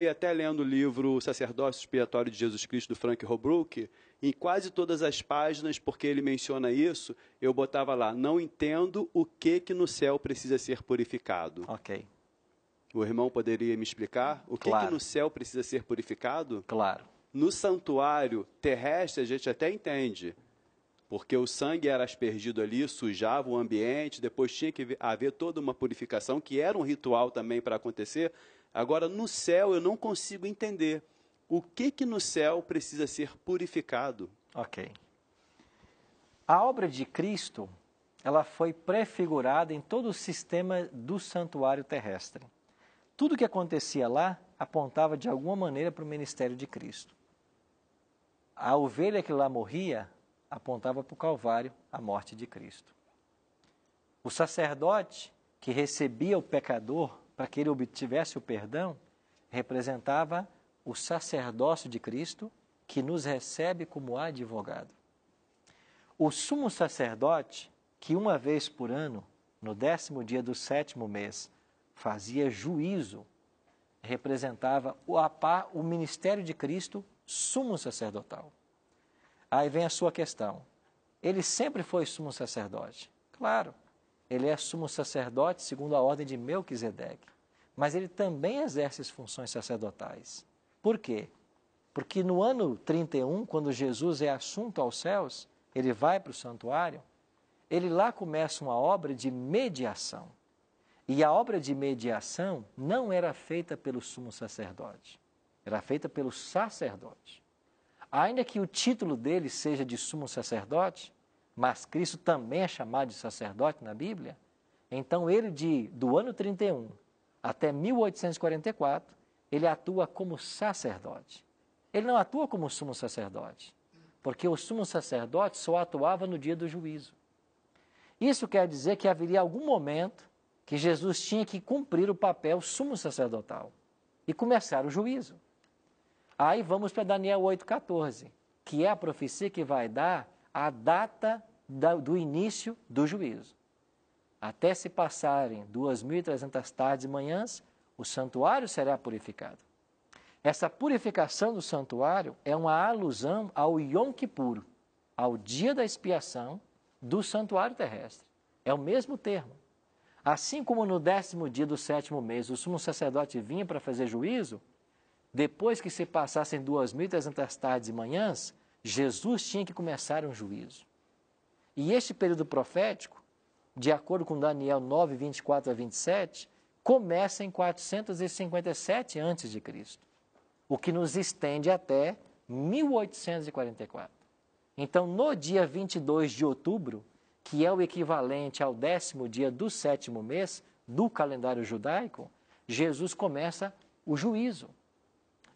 E até lendo o livro O Sacerdócio Expiatório de Jesus Cristo, do Frank Holbrook, em quase todas as páginas, porque ele menciona isso, eu botava lá, não entendo o que no céu precisa ser purificado. Ok. O irmão poderia me explicar? O que Claro. no céu precisa ser purificado? Claro. No santuário terrestre, a gente até entende, porque o sangue era aspergido ali, sujava o ambiente, depois tinha que haver toda uma purificação, que era um ritual também para acontecer. Agora, no céu, eu não consigo entender o que no céu precisa ser purificado. Ok. A obra de Cristo, ela foi prefigurada em todo o sistema do santuário terrestre. Tudo que acontecia lá apontava de alguma maneira para o ministério de Cristo. A ovelha que lá morria apontava para o Calvário, a morte de Cristo. O sacerdote que recebia o pecador para que ele obtivesse o perdão, representava o sacerdócio de Cristo, que nos recebe como advogado. O sumo sacerdote, que uma vez por ano, no 10º dia do 7º mês, fazia juízo, representava o ministério de Cristo, sumo sacerdotal. Aí vem a sua questão. Ele sempre foi sumo sacerdote? Claro, ele é sumo sacerdote segundo a ordem de Melquisedeque, mas ele também exerce as funções sacerdotais. Por quê? Porque no ano 31, quando Jesus é assunto aos céus, ele vai para o santuário, ele lá começa uma obra de mediação. E a obra de mediação não era feita pelo sumo sacerdote, era feita pelo sacerdote. Ainda que o título dele seja de sumo sacerdote, mas Cristo também é chamado de sacerdote na Bíblia, então ele do ano 31 até 1844, ele atua como sacerdote. Ele não atua como sumo sacerdote, porque o sumo sacerdote só atuava no dia do juízo. Isso quer dizer que haveria algum momento que Jesus tinha que cumprir o papel sumo sacerdotal e começar o juízo. Aí vamos para Daniel 8,14, que é a profecia que vai dar a data do início do juízo. Até se passarem 2.300 tardes e manhãs, o santuário será purificado. Essa purificação do santuário é uma alusão ao Yom Kippur, ao dia da expiação do santuário terrestre. É o mesmo termo. Assim como no 10º dia do 7º mês o sumo sacerdote vinha para fazer juízo, depois que se passassem 2.300 tardes e manhãs, Jesus tinha que começar um juízo. E este período profético, de acordo com Daniel 9, 24 a 27, começa em 457 a.C., o que nos estende até 1844. Então, no dia 22 de outubro, que é o equivalente ao 10º dia do 7º mês do calendário judaico, Jesus começa o juízo.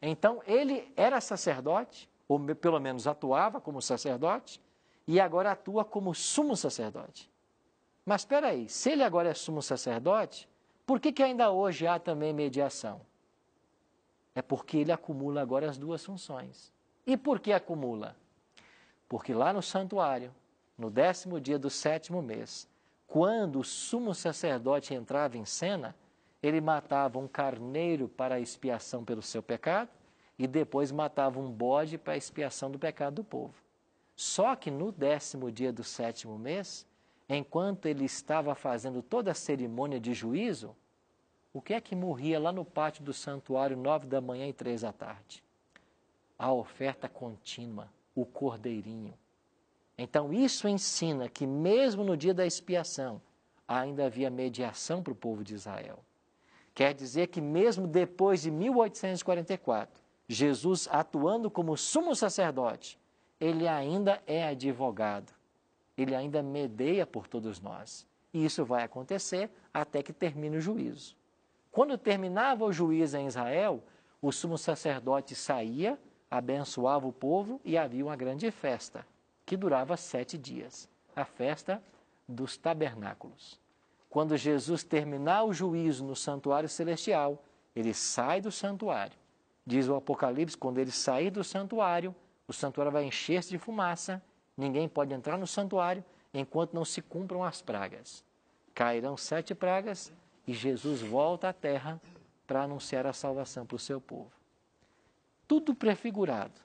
Então, ele era sacerdote, ou pelo menos atuava como sacerdote, e agora atua como sumo sacerdote. Mas espera aí, se ele agora é sumo sacerdote, por que ainda hoje há também mediação? É porque ele acumula agora as duas funções. E por que acumula? Porque lá no santuário, no 10º dia do 7º mês, quando o sumo sacerdote entrava em cena, ele matava um carneiro para a expiação pelo seu pecado e depois matava um bode para a expiação do pecado do povo. Só que no 10º dia do 7º mês, enquanto ele estava fazendo toda a cerimônia de juízo, o que é que morria lá no pátio do santuário 9 da manhã e 3 da tarde? A oferta contínua, o cordeirinho. Então isso ensina que mesmo no dia da expiação, ainda havia mediação para o povo de Israel. Quer dizer que mesmo depois de 1844, Jesus atuando como sumo sacerdote, ele ainda é advogado, ele ainda medeia por todos nós. E isso vai acontecer até que termine o juízo. Quando terminava o juízo em Israel, o sumo sacerdote saía, abençoava o povo e havia uma grande festa, que durava 7 dias, a festa dos tabernáculos. Quando Jesus terminar o juízo no santuário celestial, ele sai do santuário. Diz o Apocalipse, quando ele sair do santuário, o santuário vai encher-se de fumaça, ninguém pode entrar no santuário enquanto não se cumpram as pragas. Cairão 7 pragas e Jesus volta à terra para anunciar a salvação para o seu povo. Tudo prefigurado.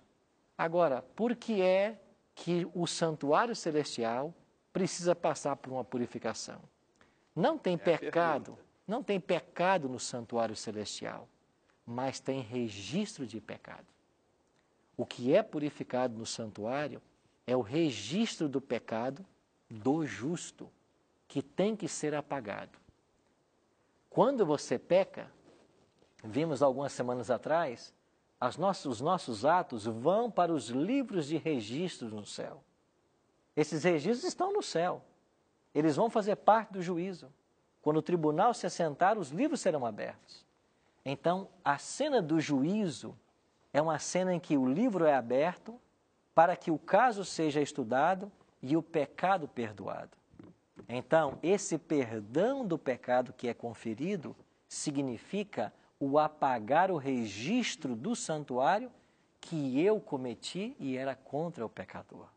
Agora, por que é que o santuário celestial precisa passar por uma purificação? Não tem pecado, não tem pecado no santuário celestial, mas tem registro de pecado. O que é purificado no santuário é o registro do pecado do justo, que tem que ser apagado. Quando você peca, vimos algumas semanas atrás, os nossos atos vão para os livros de registros no céu. Esses registros estão no céu. Eles vão fazer parte do juízo. Quando o tribunal se assentar, os livros serão abertos. Então, a cena do juízo é uma cena em que o livro é aberto para que o caso seja estudado e o pecado perdoado. Então, esse perdão do pecado que é conferido significa o apagar o registro do santuário que eu cometi e era contra o pecador.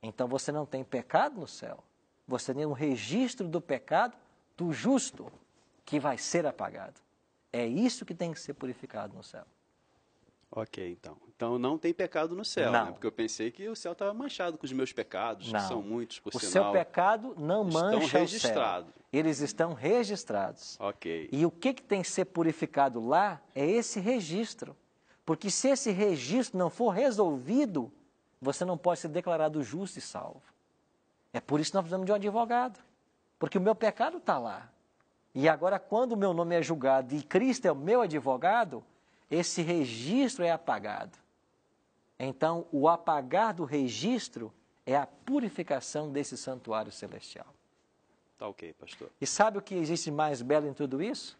Então, você não tem pecado no céu. Você tem um registro do pecado do justo que vai ser apagado. É isso que tem que ser purificado no céu. Ok, então. Então não tem pecado no céu, Não. né? Porque eu pensei que o céu estava manchado com os meus pecados, Não. que são muitos, por O sinal. seu pecado não mancha o céu. Registrados. Eles estão registrados. Ok. E o que tem que ser purificado lá é esse registro. Porque se esse registro não for resolvido, você não pode ser declarado justo e salvo. É por isso que nós precisamos de um advogado. Porque o meu pecado está lá. E agora, quando o meu nome é julgado e Cristo é o meu advogado, esse registro é apagado. Então, o apagar do registro é a purificação desse santuário celestial. Tá ok, pastor. E sabe o que existe mais belo em tudo isso?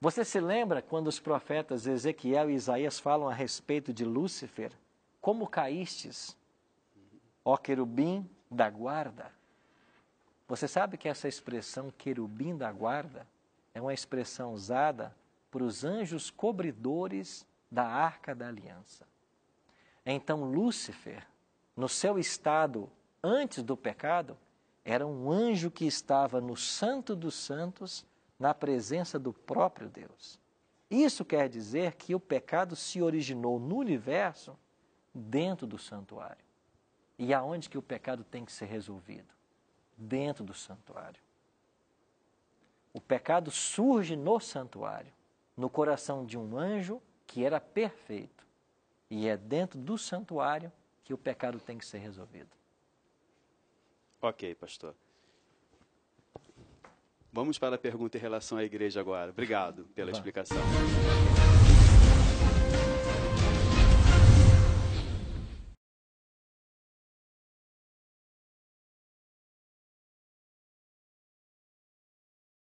Você se lembra quando os profetas Ezequiel e Isaías falam a respeito de Lúcifer? Como caístes, ó querubim da guarda? Você sabe que essa expressão querubim da guarda é uma expressão usada por os anjos cobridores da Arca da Aliança. Então, Lúcifer, no seu estado antes do pecado, era um anjo que estava no Santo dos Santos, na presença do próprio Deus. Isso quer dizer que o pecado se originou no universo dentro do santuário. E aonde que o pecado tem que ser resolvido? Dentro do santuário. O pecado surge no santuário, no coração de um anjo que era perfeito. E é dentro do santuário que o pecado tem que ser resolvido. Ok, pastor. Vamos para a pergunta em relação à igreja agora. Obrigado pela explicação.